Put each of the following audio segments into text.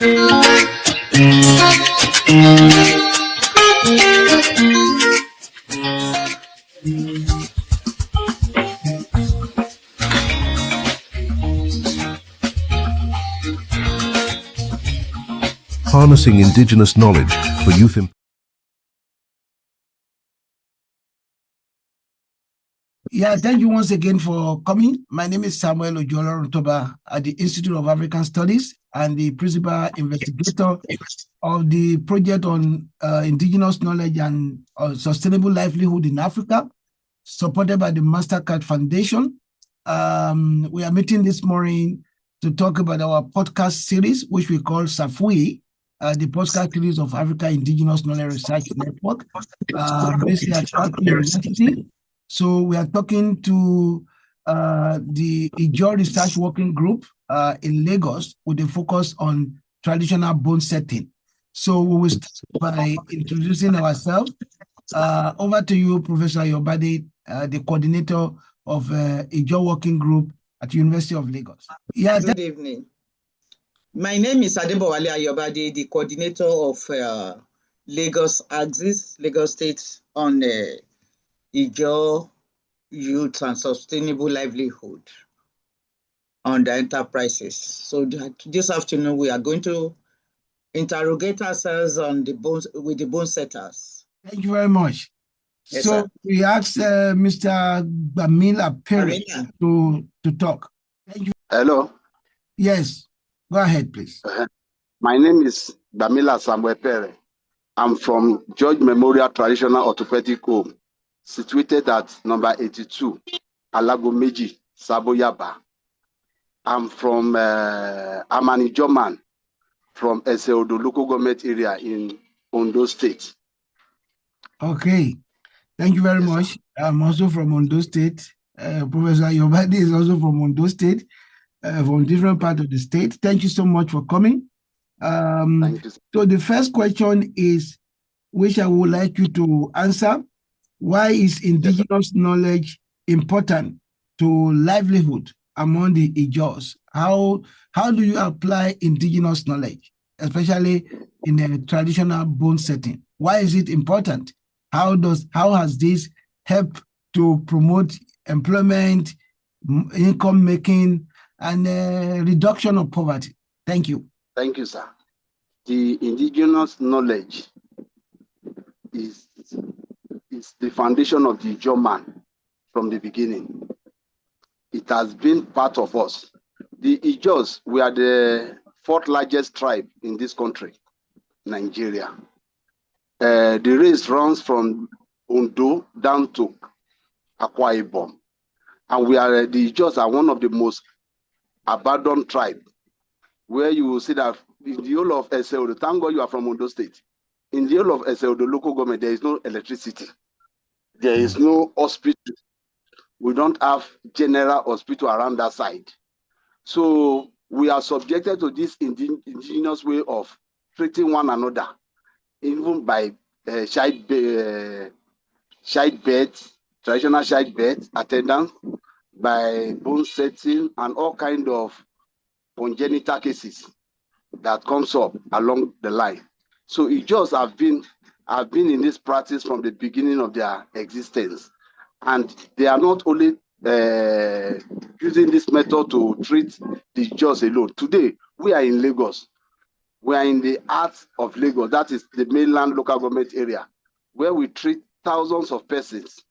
Harnessing Indigenous Knowledge for Youth Yeah, thank you once again for coming. My name is Samuel Oloruntoba at the Institute of African Studies and the principal investigator of the project on Indigenous Knowledge and Sustainable Livelihood in Africa, supported by the MasterCard Foundation. We are meeting this morning to talk about our podcast series, which we call SAFU, the podcast series of Africa Indigenous Knowledge Research Network, based at Safu University. So we are talking to the Ijaw Research Working Group in Lagos with a focus on traditional bone setting. So we will start by introducing ourselves. Over to you, Professor Ayobade, the coordinator of Ijaw Working Group at University of Lagos. Yeah. Good evening. My name is Adebowale Ayobade, the coordinator of Lagos Axis, Lagos State on Ijaw Youth and Sustainable Livelihood on the enterprises. So this afternoon we are going to interrogate ourselves on the bones with the bone setters. Thank you very much. Yes, so sir. We asked Mr. Gbamila Pere to talk. Thank you. Hello. Yes. Go ahead, please. My name is Gbamila Samuel Pere. I'm from George Memorial Traditional Orthopedic Home, situated at number 82, Alagomeji, Saboyaba. I'm from, I'm an Ijaw man from SAFU local government area in Ondo State. Okay. Thank you very much. Sir. I'm also from Ondo State. Professor Ayobade is also from Ondo State, from different parts of the state. Thank you so much for coming. Thank you, so the first question is, which I would like you to answer. Why is indigenous knowledge important to livelihood among the Ijaws? How do you apply indigenous knowledge, especially in a traditional bone setting? Why is it important? How has this helped to promote employment, income making, and reduction of poverty? Thank you. Thank you, sir. The indigenous knowledge is the foundation of the Ijaw man from the beginning. It has been part of us. The Ijaws, we are the fourth largest tribe in this country, Nigeria. The race runs from Ondo down to Akwa Ibom. And the Ijaws are one of the most abandoned tribes, where you will see that in the whole of SAFU, thank God you are from Ondo State. In the whole of SAFU, the local government, there is no electricity. There is no hospital. We don't have general hospital around that side. So we are subjected to this indigenous way of treating one another, even by childbed, traditional childbed attendance, by bone setting, and all kind of congenital cases that comes up along the line. So Ijaws have been in this practice from the beginning of their existence, and they are not only using this method to treat the Ijaws alone. Today we are in Lagos. We are in the heart of Lagos. That is the mainland local government area, where we treat thousands of persons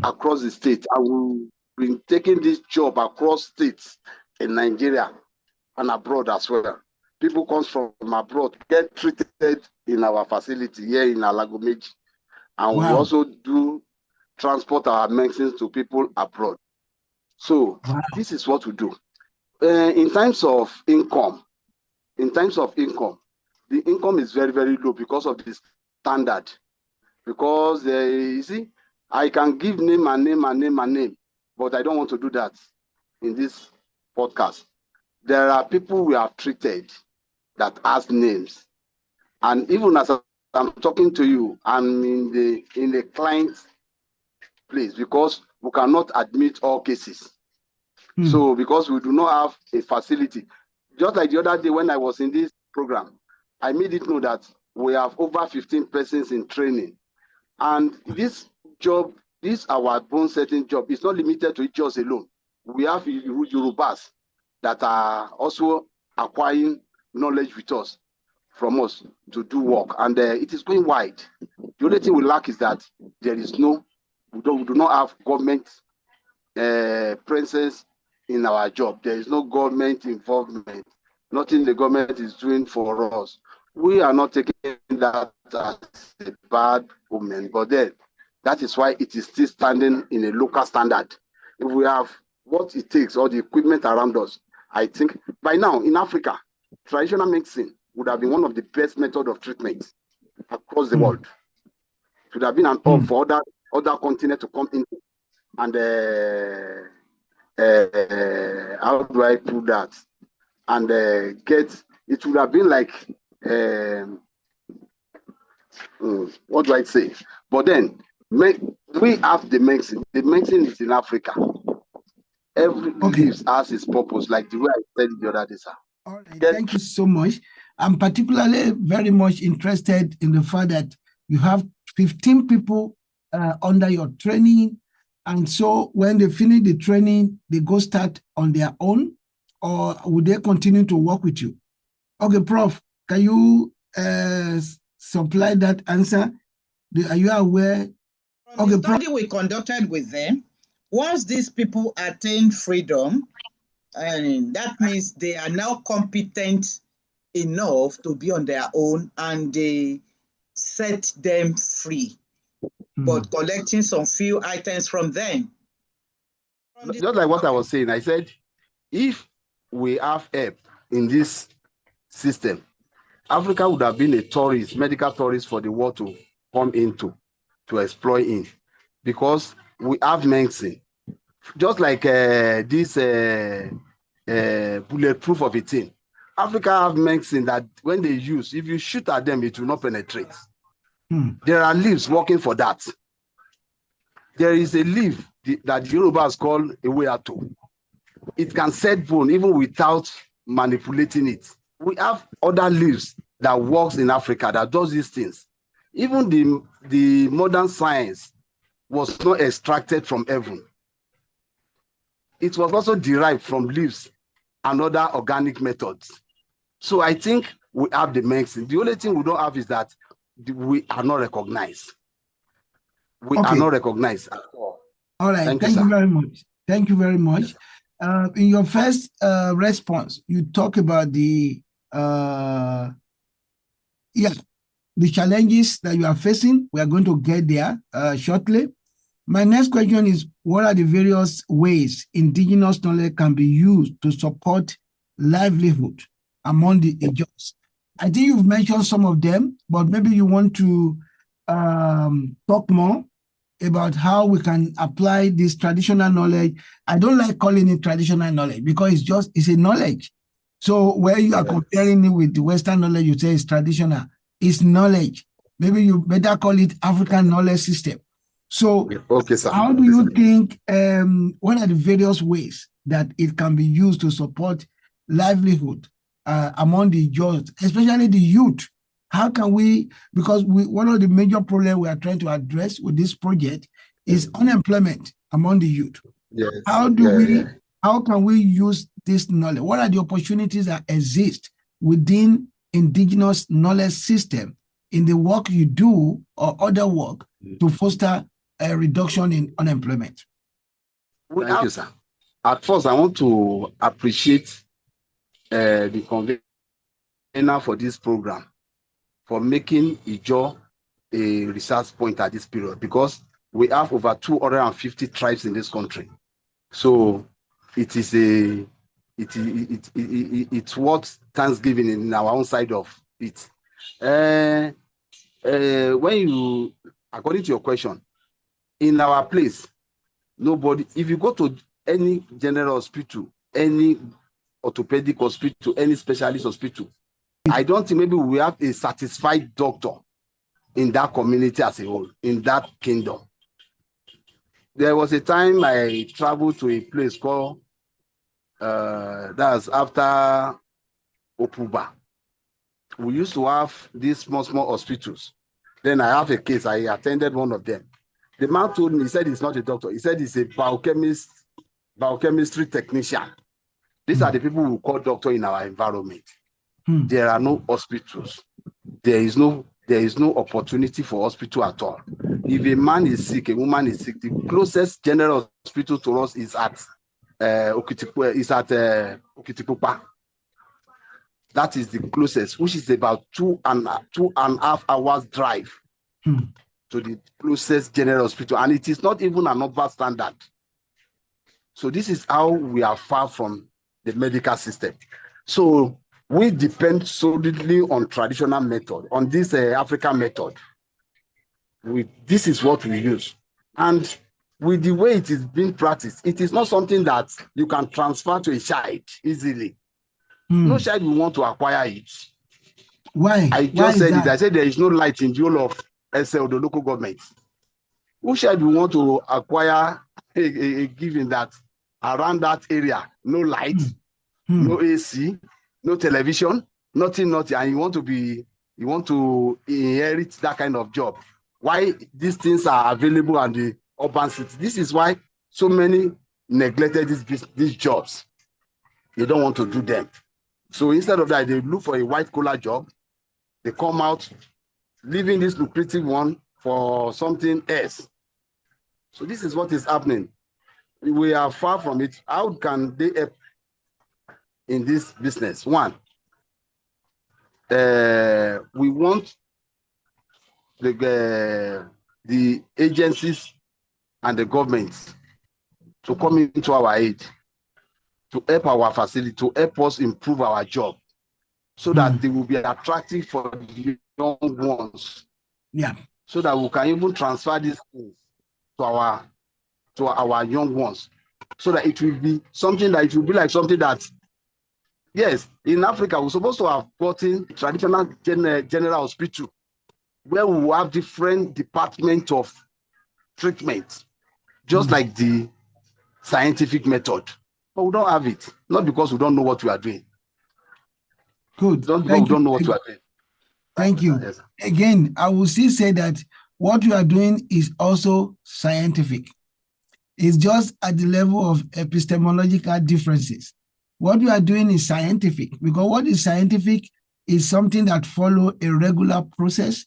across the state, and we've been taking this job across states in Nigeria and abroad as well. People come from abroad, get treated in our facility here in Alagomeji. And we also do transport our medicines to people abroad. So this is what we do. In terms of income, the income is very, very low because of the standard. Because you see, I can give name, but I don't want to do that in this podcast. There are people we have treated that has names, and even as I'm talking to you, I'm in the client place because we cannot admit all cases. So because we do not have a facility, just like the other day when I was in this program, I made it known that we have over 15 persons in training. And this job, this our bone setting job, is not limited to Ijaws alone. We have Yorubas that are also acquiring knowledge with us, from us, to do work. And it is going wide. The only thing we lack is that we do not have government presence in our job. There is no government involvement. Nothing the government is doing for us. We are not taking that as a bad omen, but then that is why it is still standing in a local standard. If we have what it takes, all the equipment around us, I think by now in Africa, traditional medicine would have been one of the best methods of treatment across the world. It would have been an hope for other continents to come in and how do I put that? And get, it would have been like, what do I say? But then, we have the medicine. The medicine is in Africa. Every leaf has its purpose, like the way I said the other day, sir. All right, thank you so much. I'm particularly very much interested in the fact that you have 15 people under your training. And so when they finish the training, they go start on their own, or would they continue to work with you? Okay, Prof, can you supply that answer? Are you aware? From the study we conducted with them, once these people attain freedom, and that means they are now competent enough to be on their own, and they set them free, but collecting some few items from them. Just like what I was saying, I said, if we have help in this system, Africa would have been a tourist, medical tourist for the world to come into, to exploit in, because we have medicine. Just like this bulletproof of a thing. Africa have medicine that when they use, if you shoot at them, it will not penetrate. There are leaves working for that. There is a leaf that the Yorubas call a weato. It can set bone even without manipulating it. We have other leaves that works in Africa that does these things. Even the modern science was not extracted from heaven. It was also derived from leaves and other organic methods. So I think we have the medicine. The only thing we don't have is that we are not recognized. We are not recognized at all. All right, thank you very much. Thank you very much. In your first response, you talk about the challenges that you are facing. We are going to get there shortly. My next question is, what are the various ways indigenous knowledge can be used to support livelihood among the Ijaws? I think you've mentioned some of them, but maybe you want to talk more about how we can apply this traditional knowledge. I don't like calling it traditional knowledge because it's a knowledge. So where you are comparing it with the Western knowledge, you say it's traditional. It's knowledge. Maybe you better call it African knowledge system. So how do you think, what are the various ways that it can be used to support livelihood among the Ijaws, especially the youth? How can we, because one of the major problems we are trying to address with this project is unemployment among the youth. Yes. How can we use this knowledge? What are the opportunities that exist within indigenous knowledge system in the work you do or other work to foster a reduction in unemployment? Thank you, sir. At first, I want to appreciate the convener for this program for making Ijaw a research point at this period, because we have over 250 tribes in this country. So it is it's what Thanksgiving in our own side of it. When you, according to your question, in our place, nobody, if you go to any general hospital, any orthopedic hospital, any specialist hospital, I don't think maybe we have a satisfied doctor in that community as a whole, in that kingdom. There was a time I traveled to a place called, that's after Opuba. we used to have these small hospitals. Then I have a case, I attended one of them. The man told me, he said he's not a doctor. He said he's a biochemistry technician. These are the people who call doctor in our environment. There are no hospitals. There is no opportunity for hospital at all. If a man is sick, a woman is sick, the closest general hospital to us is at Okitipupa. That is the closest, which is about 2.5 hours drive to the closest general hospital, and it is not even an upper standard. So this is how we are far from the medical system. So we depend solely on traditional method, on this African method. This is what we use. And with the way it is being practiced, it is not something that you can transfer to a child easily. No child will want to acquire it. Why? I just said it. I said there is no light in the whole of SL, the local government. Who child will want to acquire a given that around that area, no light, no AC, no television, nothing, and you want to inherit that kind of job. Why these things are available in the urban city? This is why so many neglected these jobs. They don't want to do them. So instead of that, they look for a white collar job. They come out, leaving this lucrative one for something else. So this is what is happening. We are far from it. How can they help in this business? One, we want the agencies and the governments to come into our aid, to help our facility, to help us improve our job, so that they will be attractive for the young ones. Yeah. So that we can even transfer these things to our young ones, so that it will be something that like something that, yes, in Africa we're supposed to have gotten traditional general hospital where we will have different departments of treatment, just like the scientific method. But we don't have it, not because we don't know what we are doing. Good. We don't know what we are doing. Thank you. Yes. Again, I will still say that what you are doing is also scientific. It's just at the level of epistemological differences. What you are doing is scientific, because what is scientific is something that follows a regular process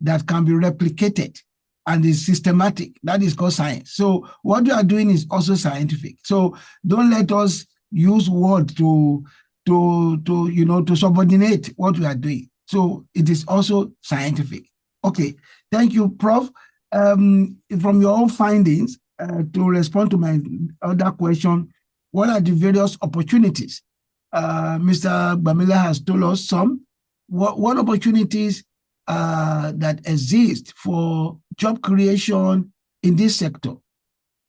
that can be replicated and is systematic. That is called science. So what you are doing is also scientific. So don't let us use words to subordinate what we are doing. So it is also scientific. Okay, thank you, Prof. From your own findings, to respond to my other question, what are the various opportunities? Mr. Gbamila has told us some. What opportunities that exist for job creation in this sector?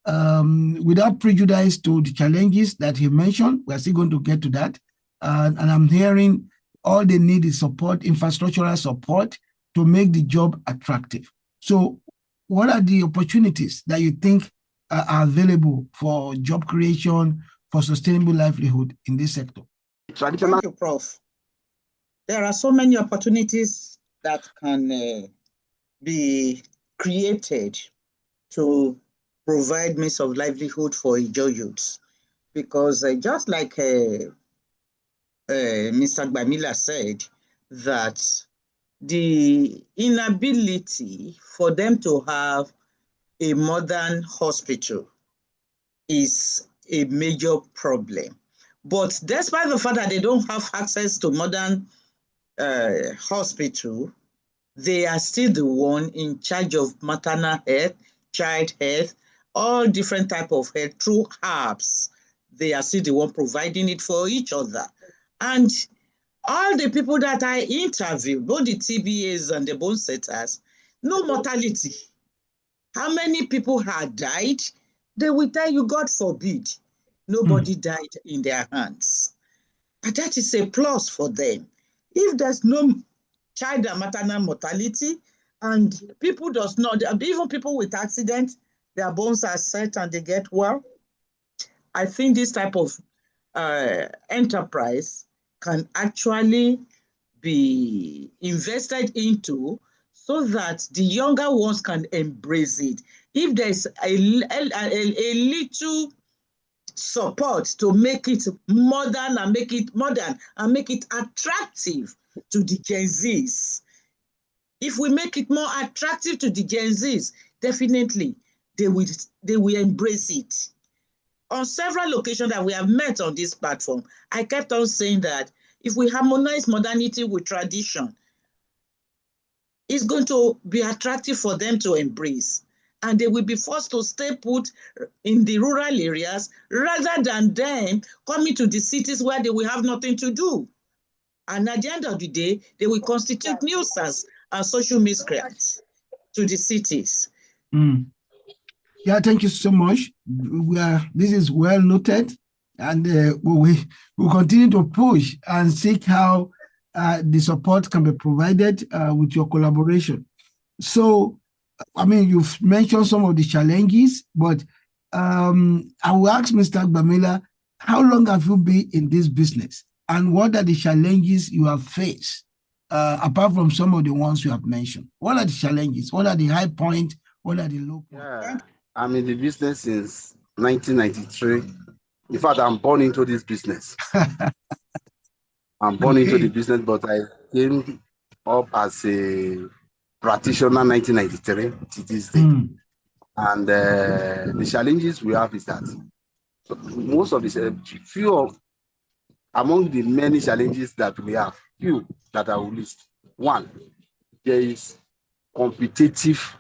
Without prejudice to the challenges that he mentioned, we're still going to get to that. And I'm hearing all they need is support, infrastructural support to make the job attractive. So what are the opportunities that you think are available for job creation, for sustainable livelihood in this sector? Thank you, Prof. There are so many opportunities that can be created to provide means of livelihood for Ijaw youths. Because just like Mr. Gbamila said, that the inability for them to have a modern hospital is a major problem. But despite the fact that they don't have access to modern hospital, they are still the one in charge of maternal health, child health, all different type of health through herbs. They are still the one providing it for each other. And all the people that I interviewed, both the TBAs and the bone setters, no mortality. How many people had died? They will tell you, God forbid, nobody died in their hands. But that is a plus for them. If there's no child and maternal mortality, and people does not, even people with accidents, their bones are set and they get well, I think this type of enterprise can actually be invested into so that the younger ones can embrace it. If there's a little support to make it modern and make it attractive to the Gen Zs. If we make it more attractive to the Gen Zs, definitely they will embrace it. On several occasions that we have met on this platform, I kept on saying that if we harmonize modernity with tradition, it's going to be attractive for them to embrace. And they will be forced to stay put in the rural areas rather than them coming to the cities where they will have nothing to do. And at the end of the day, they will constitute nuisance and social miscreants to the cities. Yeah, thank you so much. This is well noted, and we will continue to push and seek how the support can be provided with your collaboration. So, I mean, you've mentioned some of the challenges, but I will ask Mr. Gbamila, how long have you been in this business, and what are the challenges you have faced, apart from some of the ones you have mentioned? What are the challenges? What are the high points? What are the low points? Yeah, I'm in the business since 1993. In fact, I'm born into this business. I'm born into the business, but I came up as a practitioner 1993 to this day. And the challenges we have is that most of the among the many challenges that we have, few that I will list. One, there is competitive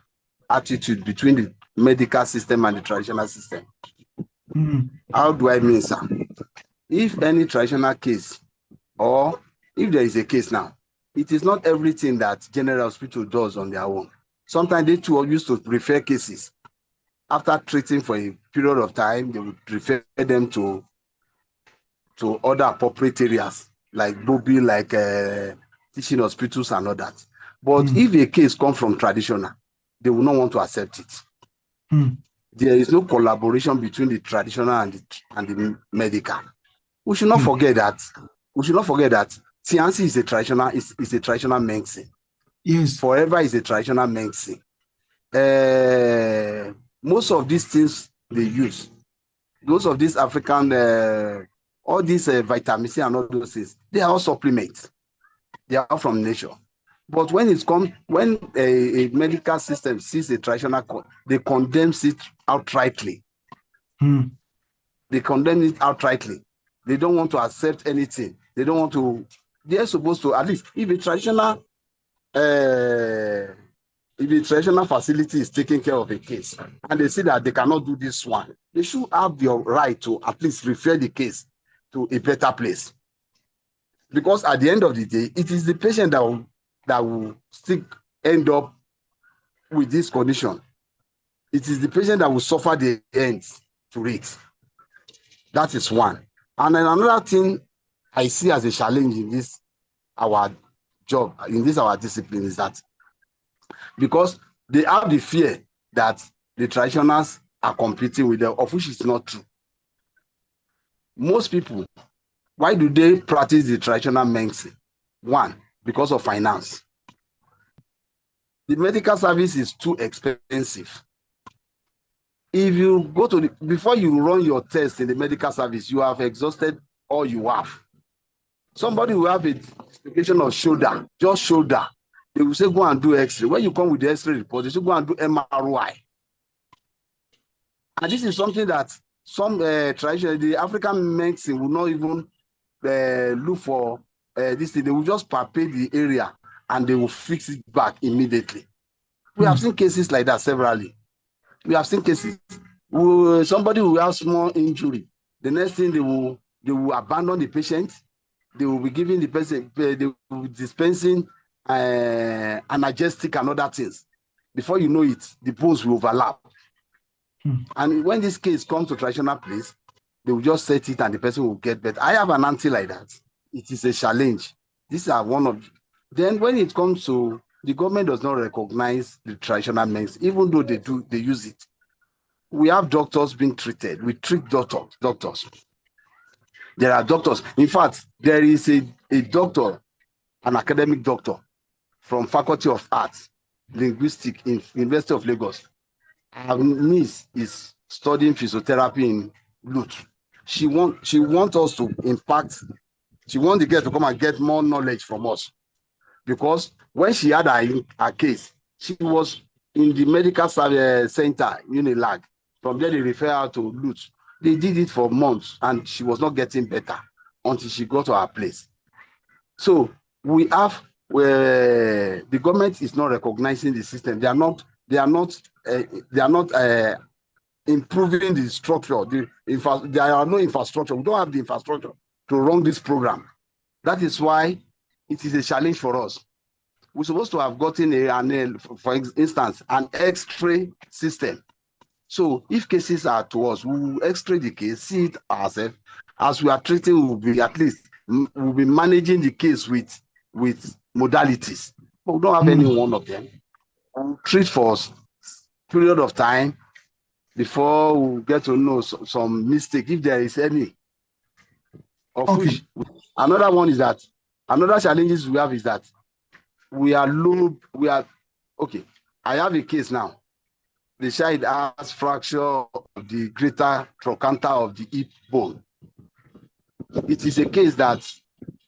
attitude between the medical system and the traditional system. How do I mean, sir? If any traditional case, or if there is a case now, it is not everything that General Hospital does on their own. Sometimes they too used to refer cases. After treating for a period of time, they would refer them to other appropriate areas, like Bobby, like teaching hospitals and all that. But if a case comes from traditional, they will not want to accept it. There is no collaboration between the traditional and the medical. We should not forget that. We should not forget that Tiansi is a traditional medicine. Yes. Forever is a traditional medicine. Most of these things they use, those of these African, all these vitamin C and all those things, they are all supplements. They are all from nature. But when a medical system sees a traditional, they condemn it outrightly. They condemn it outrightly. They don't want to accept anything. They don't want to. They're supposed to, at least if a traditional facility is taking care of a case and they see that they cannot do this one, they should have the right to at least refer the case to a better place. Because at the end of the day, it is the patient that will still end up with this condition. It is the patient that will suffer the ends to it. That is one. And then another thing I see as a challenge in this our job, in this our discipline, is that because they have the fear that the traditionals are competing with them, of which is not true. Most people, why do they practice the traditional medicine? One, because of finance. The medical service is too expensive. If you go to before you run your test in the medical service, you have exhausted all you have. Somebody will have a dislocation of shoulder, just shoulder. They will say, go and do X-ray. When you come with the X-ray report, they say, go and do MRI. And this is something that some traditional, the African medicine will not even look for this thing. They will just palpate the area and they will fix it back immediately. We have seen cases like that severally. We have seen cases where somebody will have small injury. The next thing they will abandon the patient. They will be giving the patient, they will be dispensing analgesic and other things. Before you know it, the bones will overlap. And when this case comes to traditional place, they will just set it and the person will get better. I have an auntie like that. It is a challenge. These are one of. Then when it comes to the government does not recognize the traditional medicine, even though they use it. We have doctors being treated. We treat doctors. There are doctors. In fact, there is a doctor an academic doctor from Faculty of Arts, Linguistics in University of Lagos. Her niece is studying physiotherapy in Lut. She want us to impact. She want the girl to come and get more knowledge from us, because when she had her case, she was in the medical center, Unilag. From there, they refer her to Lut. They did it for months, and she was not getting better until she got to her place. So we have where the government is not recognizing the system. They are not improving the structure. There are no infrastructure. We don't have the infrastructure to run this program. That is why it is a challenge for us. We're supposed to have gotten for instance, an X-ray system. So if cases are to us, we will X-ray the case, see it ourselves. As we are treating, we'll be managing the case with modalities. But we don't have any one of them. We'll treat for a period of time before we get to know some mistake, if there is any. Which, another one is that, another challenges we have is that I have a case now. The child has fracture of the greater trochanter of the hip bone. It is a case that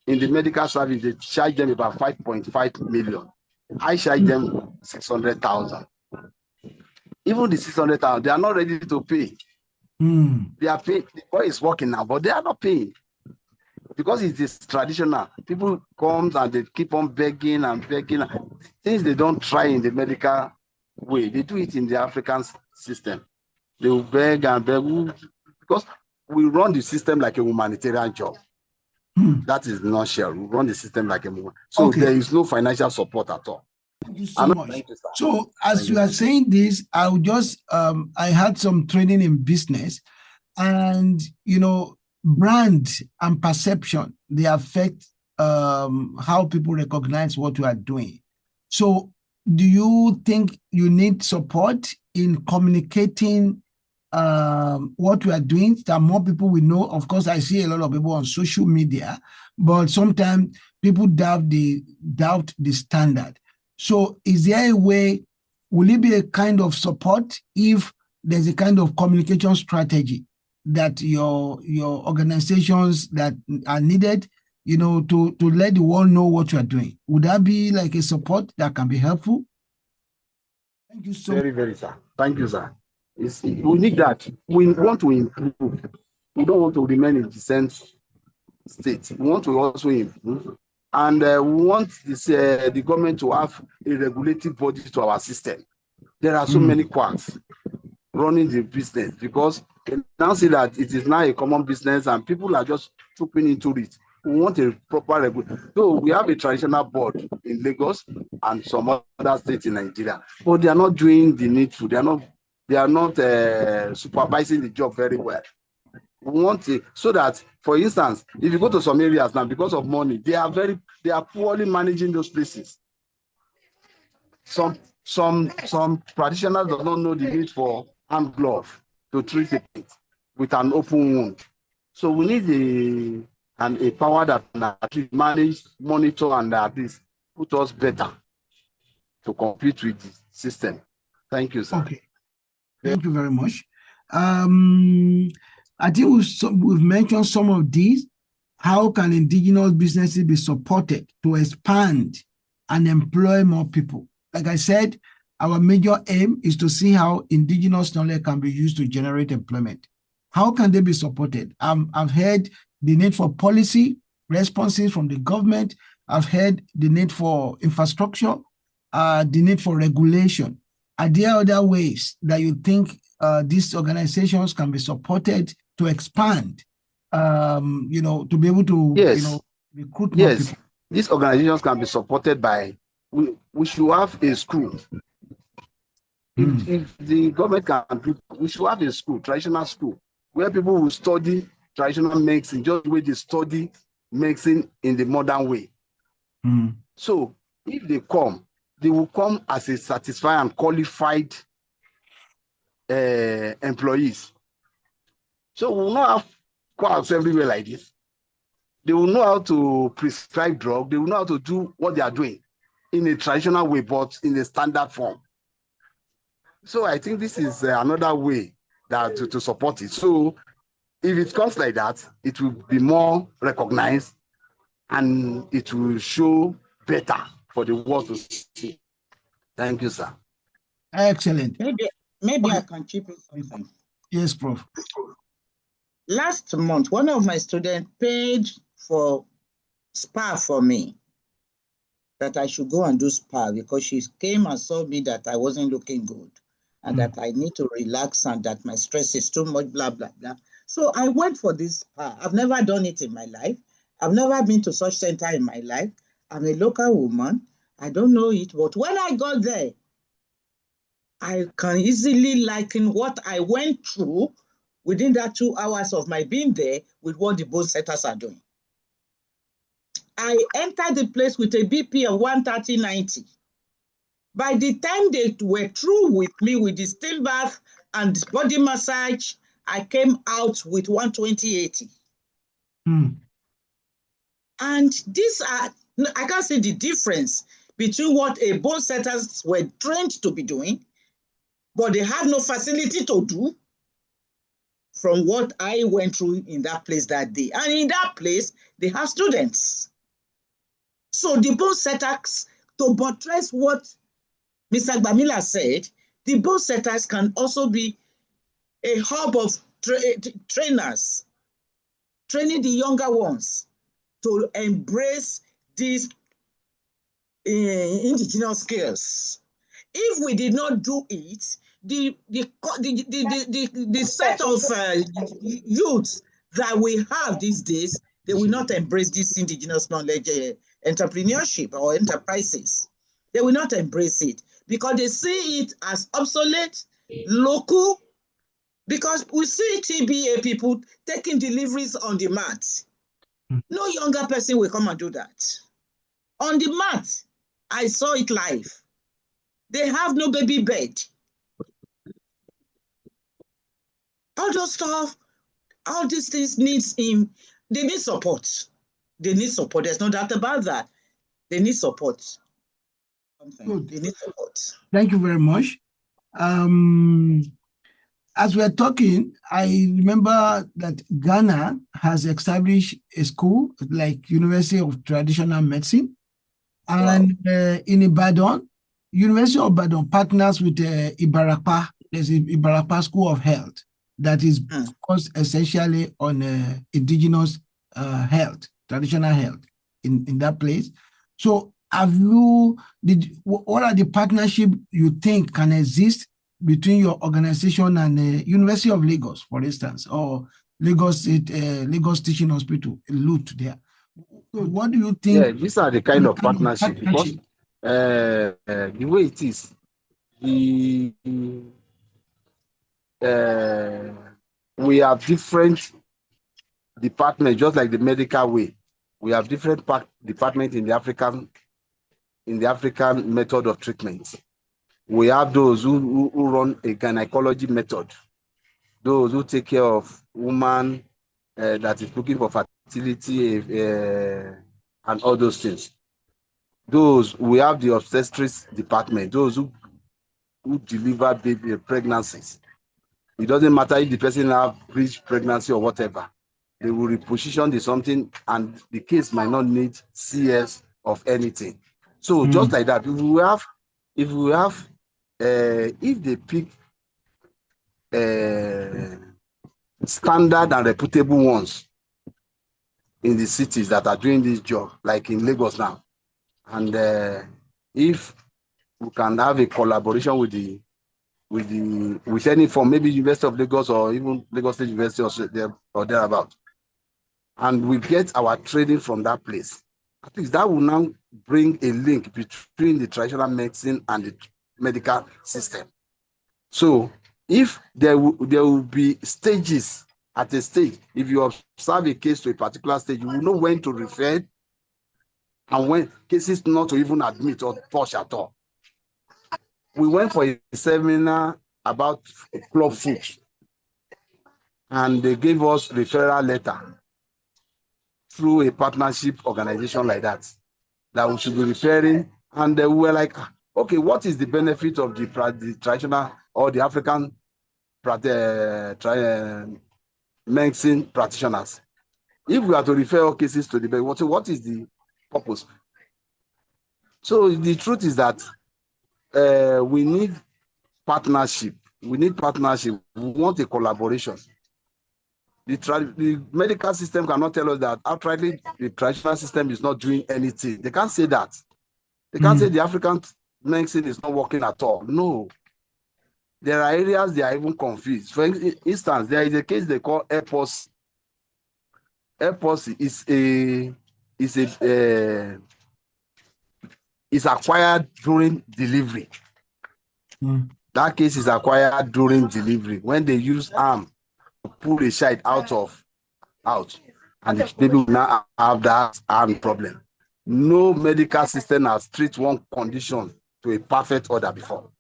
in the medical service, they charge them about 5.5 million. I charge them 600,000. Even the 600,000, they are not ready to pay. They are paying. The boy is working now, but they are not paying. Because it is traditional. People come and they keep on begging and begging. Things they don't try in the medical way. They do it in the African system. They will beg and beg. Because we run the system like a humanitarian job. That is not sure. We run the system like a human. So there is no financial support at all. Thank you so much. So as you are saying this, I would just, I had some training in business, and, brand and perception, they affect how people recognize what you are doing. So do you think you need support in communicating what you are doing, that more people will know? Of course, I see a lot of people on social media, but sometimes people doubt the standard. So is there a way, will it be a kind of support if there's a kind of communication strategy that your organizations that are needed, to let the world know what you are doing? Would that be like a support that can be helpful? Thank you so much. Very, very, sir. Thank you, sir. We need that. We want to improve. We don't want to remain in the same state. We want to also improve. And we want the government to have a regulative body to our system. There are so many quacks running the business, because they now see that it is now a common business and people are just trooping into it. We want a proper regulation. So we have a traditional board in Lagos and some other states in Nigeria, but they are not doing the needful. They are not supervising the job very well. We want it so that, for instance, if you go to some areas now, because of money, they are poorly managing those places. Some practitioners do not know the need for hand glove to treat it with an open wound. So we need a power that can at least manage, monitor, and at least put us better to compete with the system. Thank you, sir. Okay. Thank you very much. I think we've mentioned some of these. How can indigenous businesses be supported to expand and employ more people? Like I said, our major aim is to see how indigenous knowledge can be used to generate employment. How can they be supported? I've heard the need for policy responses from the government. I've heard the need for infrastructure, the need for regulation. Are there other ways that you think these organizations can be supported to expand, to be able to, recruit more people? These organizations can be supported by, we should have a school. If the government can do, we should have a school, traditional school, where people will study traditional medicine, just the way they study medicine in the modern way. So if they come, they will come as a satisfied and qualified employees. So we will not have crowds everywhere like this. They will know how to prescribe drug. They will know how to do what they are doing in a traditional way, but in a standard form. So I think this is another way that to support it. So if it comes like that, it will be more recognized and it will show better for the world to see. Thank you, sir. Excellent. Maybe I can chip in something. Yes, Prof. Last month, one of my students paid for spa for me, that I should go and do spa because she came and saw me that I wasn't looking good and that I need to relax and that my stress is too much, blah, blah, blah. So I went for this spa. I've never done it in my life. I've never been to such center in my life. I'm a local woman. I don't know it, but when I got there, I can easily liken what I went through within that 2 hours of my being there with what the bone setters are doing. I entered the place with a BP of 130/90. By the time they were through with me with the still bath and body massage, I came out with 120/80. And these are, I can't see the difference between what a bone setters were trained to be doing, but they have no facility to do, from what I went through in that place that day. And in that place, they have students. So the bone setters, to buttress what Mr. Gbamila said, the bone setters can also be a hub of trainers, training the younger ones to embrace these indigenous skills. If we did not do it, the set of youths that we have these days, they will not embrace this indigenous knowledge entrepreneurship or enterprises. They will not embrace it because they see it as obsolete, local, because we see TBA people taking deliveries on the mat. No younger person will come and do that. On the mat, I saw it live. They have no baby bed. All those stuff, all these things they need support. They need support. There's no doubt about that. They need support. Good. They need support. Thank you very much. As we're talking, I remember that Ghana has established a school like University of Traditional Medicine. And in Ibadan, University of Ibadan partners with Ibarapa. There's Ibarapa School of Health that is focused essentially on indigenous health, traditional health in that place. So what are the partnerships you think can exist between your organization and the University of Lagos, for instance, or Lagos Teaching Hospital, LUT there? So what do you think? Yeah, these are the kind of partnership because the way it is, we have different departments, just like the medical way. We have different departments in the African method of treatment. We have those who run a gynecology method, those who take care of woman that is looking for fertility and all those things. We have the obstetrics department, those who deliver baby pregnancies. It doesn't matter if the person have breech pregnancy or whatever. They will reposition the something and the case might not need CS of anything. So just like that, if they pick standard and reputable ones in the cities that are doing this job, like in Lagos now, and if we can have a collaboration with any form, maybe University of Lagos or even Lagos State University or thereabout, and we get our training from that place, at least that will now bring a link between the traditional medicine and the medical system. So if there will be stages at a stage, if you observe a case to a particular stage, you will know when to refer and when cases not to even admit or touch at all. We went for a seminar about club food and they gave us referral letter. through a partnership organization like that we should be referring, and we were like, okay, what is the benefit of the traditional or the African medicine practitioners? If we are to refer all cases to the what is the purpose? So the truth is that we need partnership. We need partnership. We want a collaboration. The medical system cannot tell us that outrightly the traditional system is not doing anything. They can't say that. They can't say the African medicine is not working at all. No. There are areas they are even confused. For instance, there is a case they call epilepsy. Epilepsy is acquired during delivery. That case is acquired during delivery when they use arm to pull the child out, and the baby will now have that arm problem. No medical system has treated one condition to a perfect order before.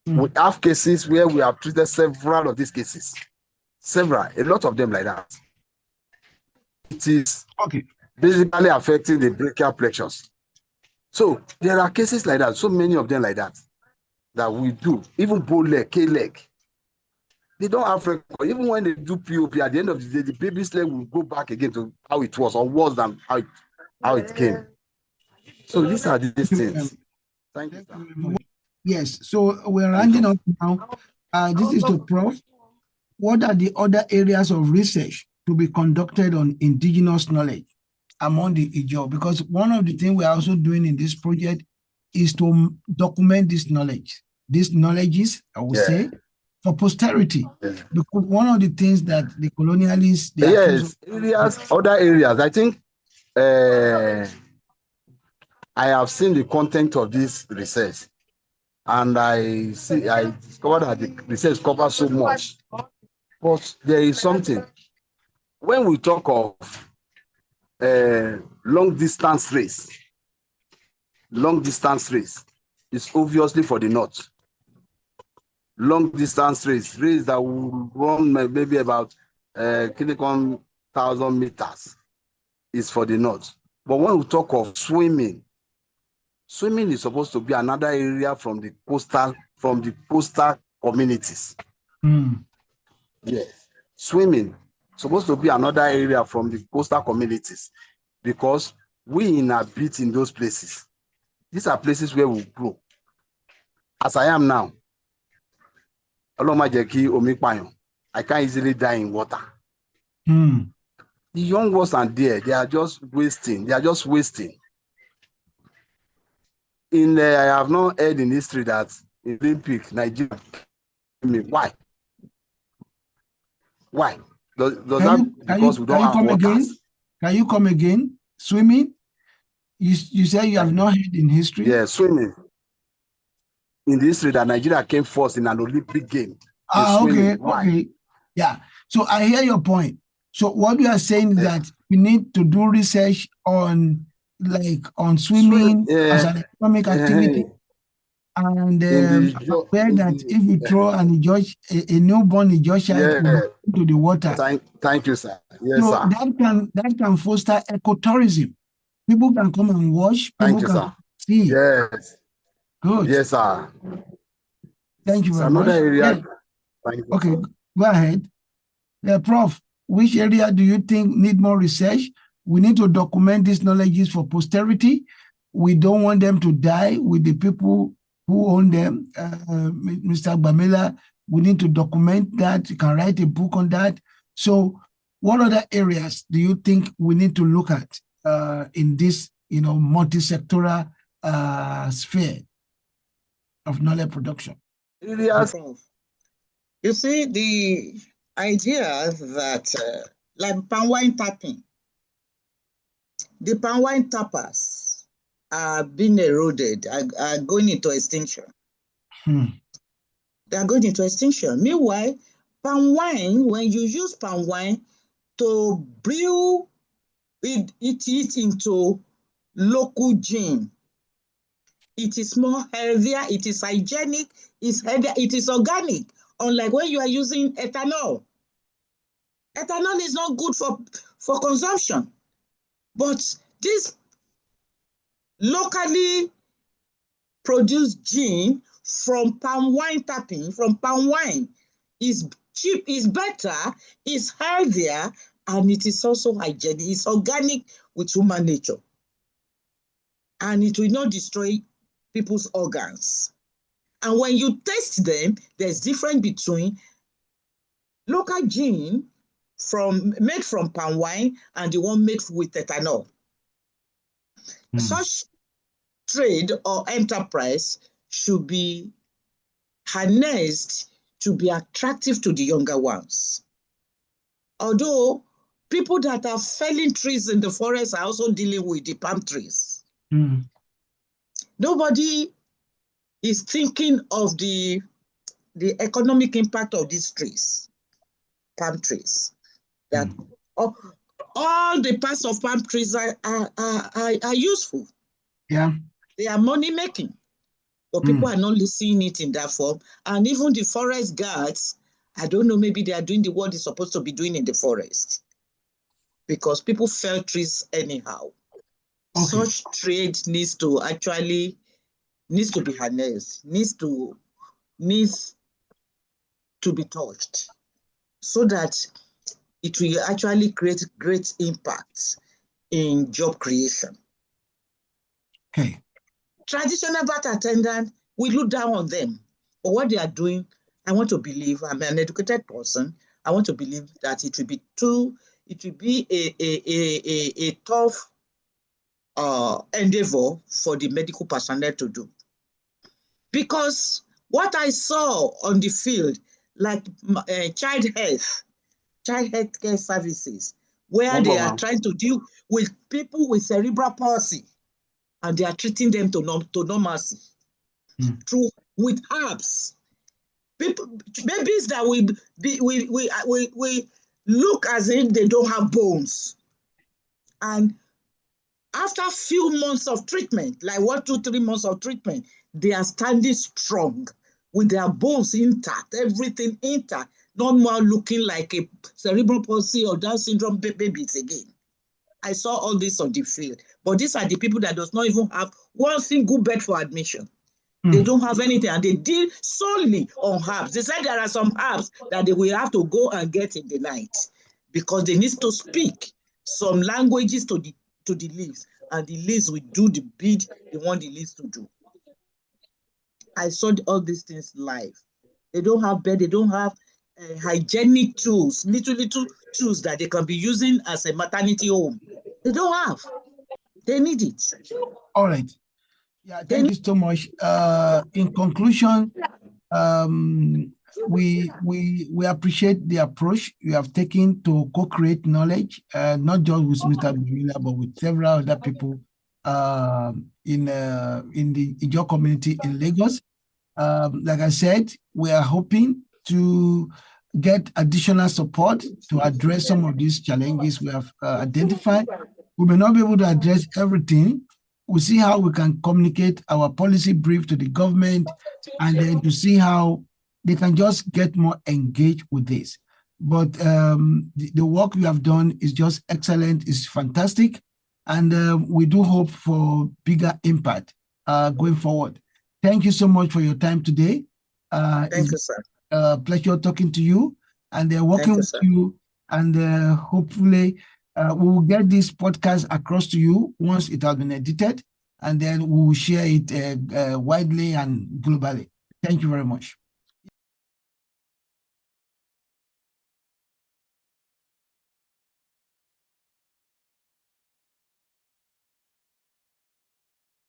We have cases where we have treated several of these cases, a lot of them like that. It is basically affecting the brachial plexus. So there are cases like that, so many of them like that we do. Even bow leg, K-leg, they don't have record. Even when they do POP, at the end of the day, the baby's leg will go back again to how it was, or worse than how it came. So these are these things. Thank you, sir. Yes, so we're rounding up now. This is the Prof. What are the other areas of research to be conducted on indigenous knowledge among the Ijaw? Because one of the things we're also doing in this project is to document this knowledge. These knowledges, I would say, for posterity. Because one of the things that the colonialists... Other areas. I think I have seen the content of this research, and I discovered that the research covers so much. But there is something. When we talk of long distance race is obviously for the north. Long distance race that will run maybe about 1,000 meters is for the north. But when we talk of swimming is supposed to be another area from the coastal communities. Yes, swimming supposed to be another area from the coastal communities, because we inhabit in those places. These are places where we grow. As I am now, I can't easily die in water. The young ones are there. They are just wasting. I have not heard in history that in Olympic Nigeria. Why? Does that because we don't have waters? Can you come again? Swimming? You say you have not heard in history? Yeah, swimming. In the history that Nigeria came first in an Olympic game. Okay. Yeah. So I hear your point. So what you are saying is that we need to do research on swimming as an economic activity. And where that if you throw a newborn Ijaw child into the water. Thank you, sir. Yes, so sir. That can foster ecotourism. People can come and watch. People can see. Yes. Good. Yes, sir. Thank you very much. Area. Okay, go ahead. Prof, which area do you think need more research? We need to document these knowledges for posterity. We don't want them to die with the people who own them. Mr. Gbamila, we need to document that. You can write a book on that. So what other areas do you think we need to look at in this, multi-sectoral sphere of knowledge production? You see, the idea that like palm wine tapping, the palm wine tappers are being eroded, are going into extinction. They are going into extinction. Meanwhile, palm wine, when you use palm wine to brew it into local gin, it is more healthier, it is hygienic, it's healthier, it is organic, unlike when you are using ethanol. Ethanol is not good for consumption. But this locally produced gin from palm wine tapping, from palm wine, is cheap, is better, is healthier, and it is also hygienic. It's organic with human nature. And it will not destroy people's organs. And when you taste them, there's difference between local gin made from palm wine and the one made with ethanol. Such trade or enterprise should be harnessed to be attractive to the younger ones. Although people that are felling trees in the forest are also dealing with the palm trees. Nobody is thinking of the economic impact of these trees, palm trees. That all the parts of palm trees are useful. Yeah. They are money making, but people are not seeing it in that form. And even the forest guards, I don't know, maybe they are doing what they're supposed to be doing in the forest, because people fell trees anyhow. Okay. Such trade needs to be harnessed, needs to be touched, so that it will actually create great impact in job creation. Okay. Traditional birth attendants, we look down on them. But what they are doing, I want to believe, I'm an educated person, I want to believe that it will be a tough endeavor for the medical personnel to do. Because what I saw on the field, like child health care services, where they are trying to deal with people with cerebral palsy, and they are treating them to normalcy with herbs. Babies that we look as if they don't have bones, and after a few months of treatment, like 1, 2, 3 months of treatment, they are standing strong with their bones intact, everything intact, not more looking like a cerebral palsy or Down syndrome babies again. I saw all this on the field, but these are the people that does not even have one single bed for admission. They don't have anything, and they deal solely on herbs. They said there are some herbs that they will have to go and get in the night, because they need to speak some languages to the leaves, and the leaves will do the bid they want the leaves to do. I saw all these things live. They don't have bed, they don't have hygienic tools, little tools that they can be using as a maternity home. They don't have. They need it. All right. Yeah, thank you so much. In conclusion, we appreciate the approach you have taken to co-create knowledge, not just with Mr. Gbamila, but with several other people in the Ijaw community in Lagos. Like I said, we are hoping to get additional support to address some of these challenges we have identified. We may not be able to address everything. We'll see how we can communicate our policy brief to the government, and then to see how they can just get more engaged with this. But the work we have done is just excellent, it's fantastic, and we do hope for bigger impact going forward. Thank you so much for your time today. Thank you, sir. Pleasure talking to you, and working with you, and hopefully we will get this podcast across to you once it has been edited, and then we will share it widely and globally. Thank you very much.